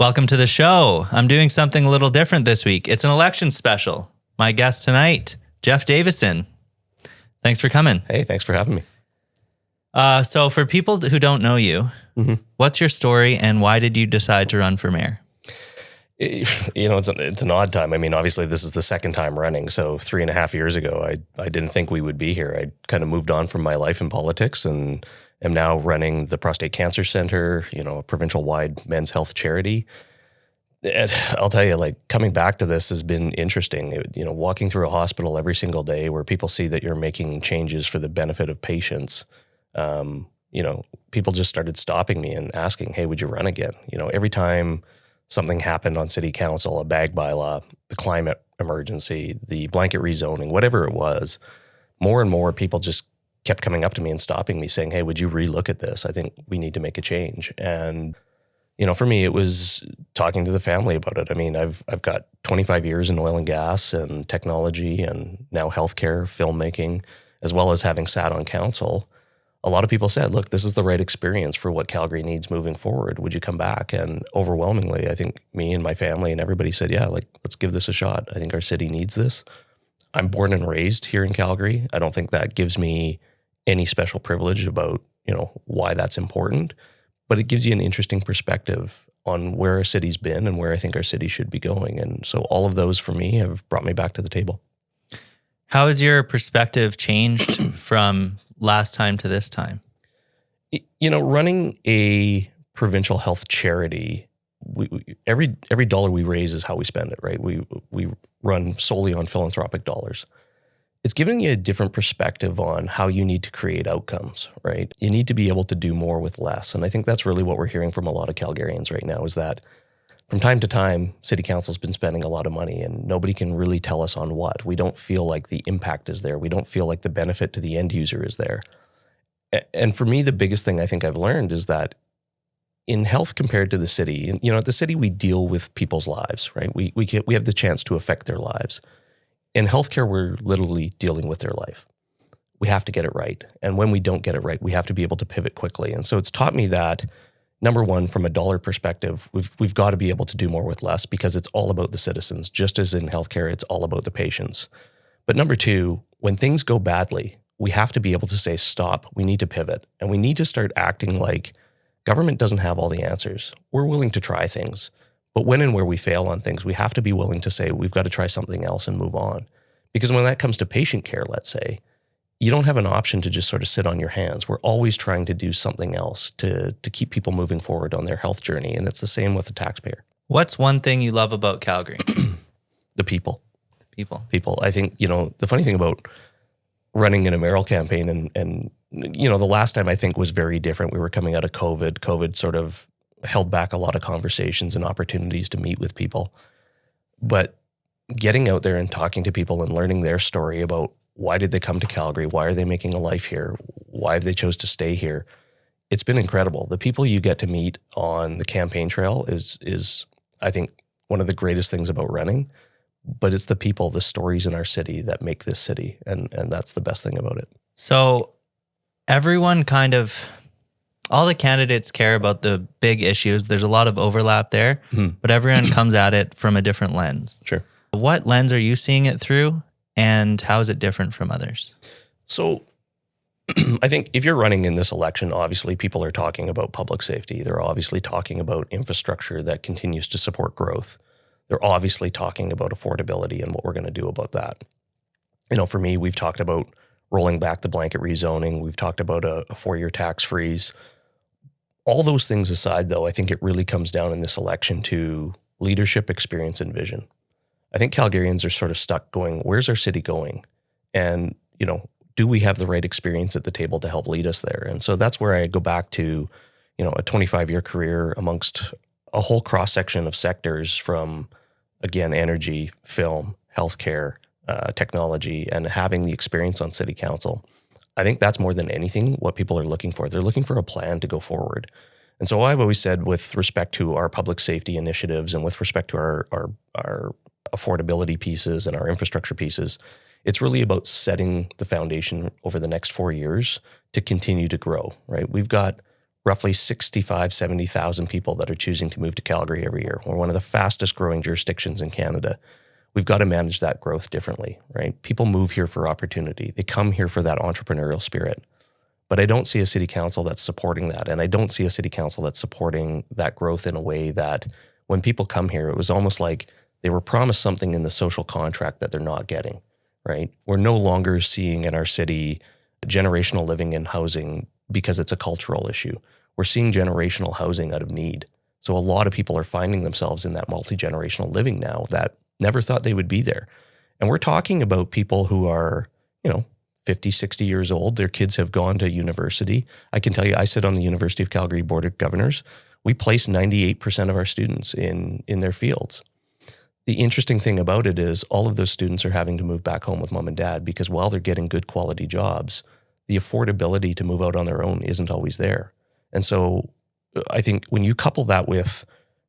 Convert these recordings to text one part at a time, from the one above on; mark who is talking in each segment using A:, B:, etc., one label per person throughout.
A: Welcome to the show. I'm doing something a little different this week. It's an election special. My guest tonight, Jeff Davison. Thanks for coming.
B: Hey, thanks for having me.
A: So for people who don't know you, what's your story and why did you decide to run for mayor?
B: It's an odd time. I mean, obviously this is the second time running. So 3.5 years ago, I didn't think we would be here. I kind of moved on from my life in politics and am now running the Prostate Cancer Centre, a provincial-wide men's health charity. And I'll tell you, coming back to this has been interesting. Walking through a hospital every single day where people see that you're making changes for the benefit of patients. People just started stopping me and asking, hey, would you run again? Every time something happened on city council, a bag bylaw, the climate emergency, the blanket rezoning, whatever it was, more and more people just kept coming up to me and stopping me saying, hey, would you relook at this? I think we need to make a change. And, for me, it was talking to the family about it. I mean, I've got 25 years in oil and gas and technology and now healthcare, filmmaking, as well as having sat on council. A lot of people said, look, this is the right experience for what Calgary needs moving forward. Would you come back? And overwhelmingly, I think me and my family and everybody said, yeah, let's give this a shot. I think our city needs this. I'm born and raised here in Calgary. I don't think that gives me any special privilege about, why that's important, but it gives you an interesting perspective on where our city's been and where I think our city should be going. And so all of those for me have brought me back to the table.
A: How has your perspective changed from last time to this time?
B: Running a provincial health charity, every dollar we raise is how we spend it, right? We run solely on philanthropic dollars. It's giving you a different perspective on how you need to create outcomes, right? You need to be able to do more with less. And I think that's really what we're hearing from a lot of Calgarians right now is that from time to time, City Council's been spending a lot of money and nobody can really tell us on what. We don't feel like the impact is there. We don't feel like the benefit to the end user is there. And for me, the biggest thing I think I've learned is that in health compared to the city, at the city, we deal with people's lives, right? We have the chance to affect their lives. In healthcare, we're literally dealing with their life. We have to get it right. And when we don't get it right, we have to be able to pivot quickly. And so it's taught me that, number one, from a dollar perspective, we've got to be able to do more with less because it's all about the citizens. Just as in healthcare, it's all about the patients. But number two, when things go badly, we have to be able to say, stop, we need to pivot. And we need to start acting like government doesn't have all the answers. We're willing to try things. But when and where we fail on things, we have to be willing to say, we've got to try something else and move on. Because when that comes to patient care, let's say, you don't have an option to just sort of sit on your hands. We're always trying to do something else to keep people moving forward on their health journey. And it's the same with the taxpayer.
A: What's one thing you love about Calgary?
B: The people.
A: People.
B: I think, the funny thing about running in a mayoral campaign and the last time I think was very different. We were coming out of COVID. COVID sort of held back a lot of conversations and opportunities to meet with people. But getting out there and talking to people and learning their story about why did they come to Calgary? Why are they making a life here? Why have they chose to stay here? It's been incredible. The people you get to meet on the campaign trail is I think, one of the greatest things about running. But it's the people, the stories in our city that make this city. And that's the best thing about it.
A: So everyone all the candidates care about the big issues. There's a lot of overlap there, but everyone comes at it from a different lens.
B: Sure.
A: What lens are you seeing it through, and how is it different from others?
B: So I think if you're running in this election, obviously people are talking about public safety. They're obviously talking about infrastructure that continues to support growth. They're obviously talking about affordability and what we're going to do about that. For me, we've talked about rolling back the blanket rezoning. We've talked about a 4-year tax freeze. All those things aside, though, I think it really comes down in this election to leadership, experience, and vision. I think Calgarians are sort of stuck going, where's our city going? And, do we have the right experience at the table to help lead us there? And so that's where I go back to, a 25-year career amongst a whole cross-section of sectors from, again, energy, film, healthcare, technology, and having the experience on city council. I think that's more than anything what people are looking for. They're looking for a plan to go forward. And so I've always said with respect to our public safety initiatives and with respect to our affordability pieces and our infrastructure pieces, it's really about setting the foundation over the next 4 years to continue to grow, right? We've got roughly 65, 70,000 people that are choosing to move to Calgary every year. We're one of the fastest growing jurisdictions in Canada. We've got to manage that growth differently, right? People move here for opportunity. They come here for that entrepreneurial spirit. But I don't see a city council that's supporting that. And I don't see a city council that's supporting that growth in a way that when people come here, it was almost like they were promised something in the social contract that they're not getting, right? We're no longer seeing in our city generational living and housing because it's a cultural issue. We're seeing generational housing out of need. So a lot of people are finding themselves in that multi-generational living now that never thought they would be there. And we're talking about people who are, 50, 60 years old. Their kids have gone to university. I can tell you, I sit on the University of Calgary Board of Governors. We place 98% of our students in their fields. The interesting thing about it is all of those students are having to move back home with mom and dad because while they're getting good quality jobs, the affordability to move out on their own isn't always there. And so I think when you couple that with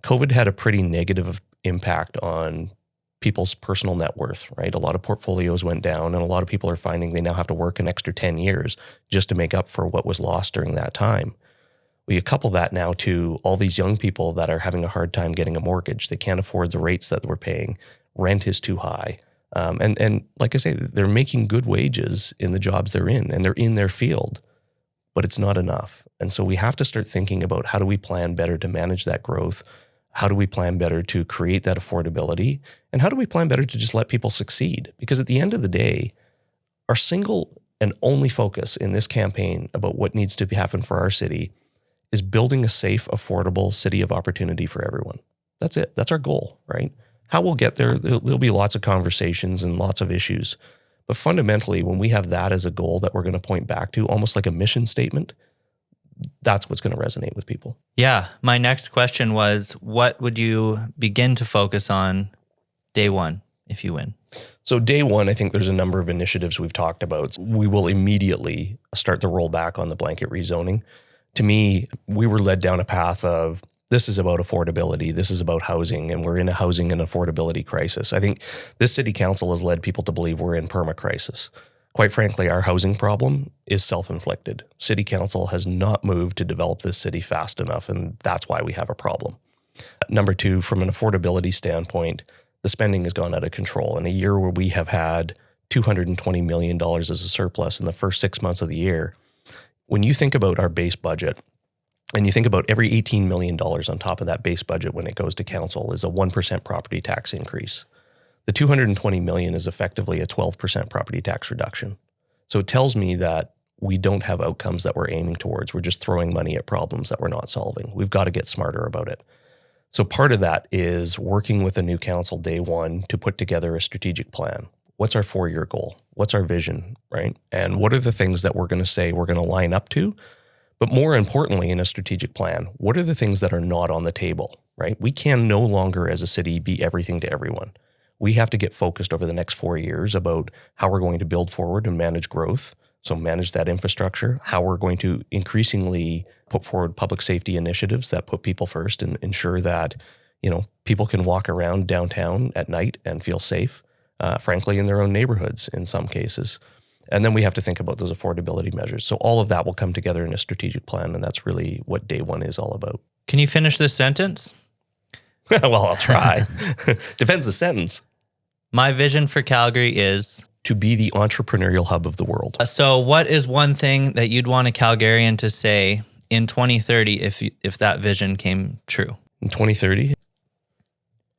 B: COVID had a pretty negative impact on people's personal net worth, right? A lot of portfolios went down and a lot of people are finding they now have to work an extra 10 years just to make up for what was lost during that time. Well, you couple that now to all these young people that are having a hard time getting a mortgage. They can't afford the rates that we're paying. Rent is too high. And like I say, they're making good wages in the jobs they're in and they're in their field, but it's not enough. And so we have to start thinking about how do we plan better to manage that growth? How do we plan better to create that affordability? And how do we plan better to just let people succeed? Because at the end of the day, our single and only focus in this campaign about what needs to happen for our city is building a safe, affordable city of opportunity for everyone. That's it. That's our goal, right? How we'll get there, there'll be lots of conversations and lots of issues. But fundamentally, when we have that as a goal that we're going to point back to, almost like a mission statement, that's what's going to resonate with people.
A: Yeah. My next question was, what would you begin to focus on day one if you win?
B: So day one, I think there's a number of initiatives we've talked about. We will immediately start the rollback on the blanket rezoning. To me, we were led down a path of this is about affordability, this is about housing, and we're in a housing and affordability crisis. I think this city council has led people to believe we're in perma-crisis. Quite frankly, our housing problem is self-inflicted. City council has not moved to develop this city fast enough, and that's why we have a problem. Number two, from an affordability standpoint, the spending has gone out of control. In a year where we have had $220 million as a surplus in the first 6 months of the year, when you think about our base budget, and you think about every $18 million on top of that base budget when it goes to council is a 1% property tax increase. The $220 million is effectively a 12% property tax reduction. So it tells me that we don't have outcomes that we're aiming towards. We're just throwing money at problems that we're not solving. We've got to get smarter about it. So part of that is working with a new council day one to put together a strategic plan. What's our 4-year goal? What's our vision, right? And what are the things that we're going to say we're going to line up to? But more importantly, in a strategic plan, what are the things that are not on the table, right? We can no longer as a city be everything to everyone. We have to get focused over the next 4 years about how we're going to build forward and manage growth. So manage that infrastructure, how we're going to increasingly put forward public safety initiatives that put people first and ensure that, people can walk around downtown at night and feel safe, frankly, in their own neighborhoods in some cases. And then we have to think about those affordability measures. So all of that will come together in a strategic plan, and that's really what day one is all about.
A: Can you finish this sentence?
B: Well, I'll try. Depends the sentence.
A: My vision for Calgary is
B: to be the entrepreneurial hub of the world.
A: So what is one thing that you'd want a Calgarian to say in 2030 if that vision came true?
B: In 2030,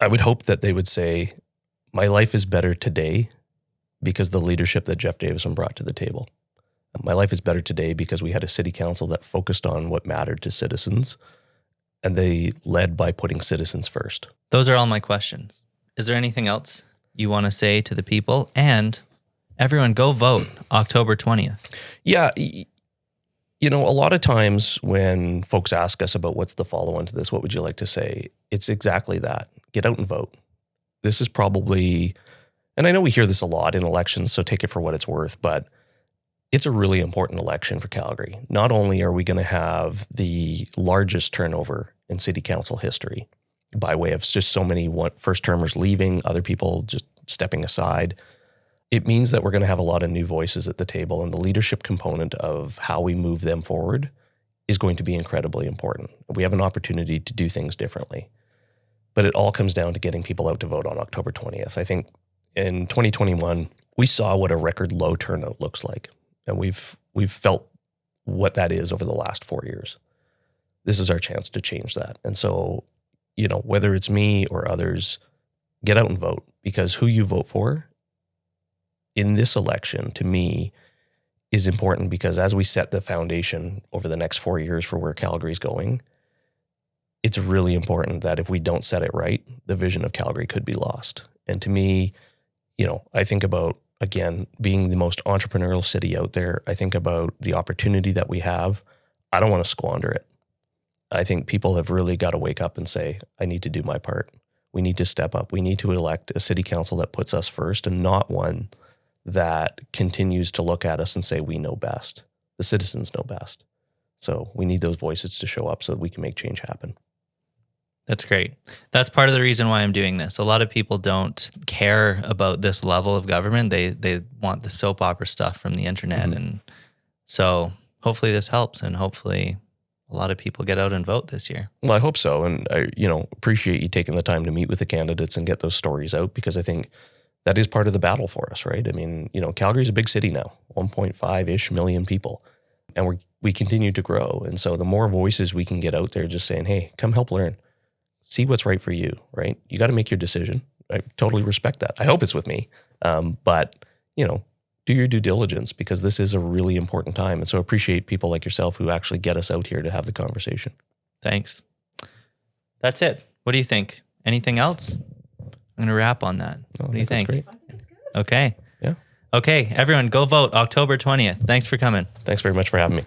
B: I would hope that they would say, my life is better today because the leadership that Jeff Davison brought to the table. My life is better today because we had a city council that focused on what mattered to citizens, and they led by putting citizens first.
A: Those are all my questions. Is there anything else you want to say to the people? And everyone, go vote October 20th.
B: Yeah. A lot of times when folks ask us about what's the follow-on to this, what would you like to say? It's exactly that. Get out and vote. This is probably, and I know we hear this a lot in elections, so take it for what it's worth, but it's a really important election for Calgary. Not only are we going to have the largest turnover in city council history by way of just so many first-termers leaving, other people just stepping aside, it means that we're going to have a lot of new voices at the table, and the leadership component of how we move them forward is going to be incredibly important. We have an opportunity to do things differently. But it all comes down to getting people out to vote on October 20th. I think in 2021, we saw what a record low turnout looks like. And we've felt what that is over the last 4 years. This is our chance to change that. And so, whether it's me or others, get out and vote, because who you vote for in this election, to me, is important, because as we set the foundation over the next 4 years for where Calgary's going, it's really important that if we don't set it right, the vision of Calgary could be lost. And to me, I think about, again, being the most entrepreneurial city out there. I think about the opportunity that we have. I don't want to squander it. I think people have really got to wake up and say, I need to do my part. We need to step up. We need to elect a city council that puts us first, and not one that continues to look at us and say, we know best. The citizens know best. So we need those voices to show up so that we can make change happen.
A: That's great. That's part of the reason why I'm doing this. A lot of people don't care about this level of government. They want the soap opera stuff from the internet. Mm-hmm. And so hopefully this helps, and hopefully a lot of people get out and vote this year. Well,
B: I hope so. And I, appreciate you taking the time to meet with the candidates and get those stories out, because I think that is part of the battle for us, right? I mean, Calgary's a big city now, 1.5-ish million people, and we continue to grow. And so the more voices we can get out there just saying, hey, come help learn, see what's right for you, right? You got to make your decision. I totally respect that. I hope it's with me. But, do your due diligence, because this is a really important time. And so appreciate people like yourself who actually get us out here to have the conversation.
A: Thanks. That's it. What do you think? Anything else? I'm going to wrap on that. What do you think?
B: Great.
C: I think it's good.
A: Okay.
B: Yeah.
A: Okay. Everyone go vote October 20th. Thanks for coming.
B: Thanks very much for having me.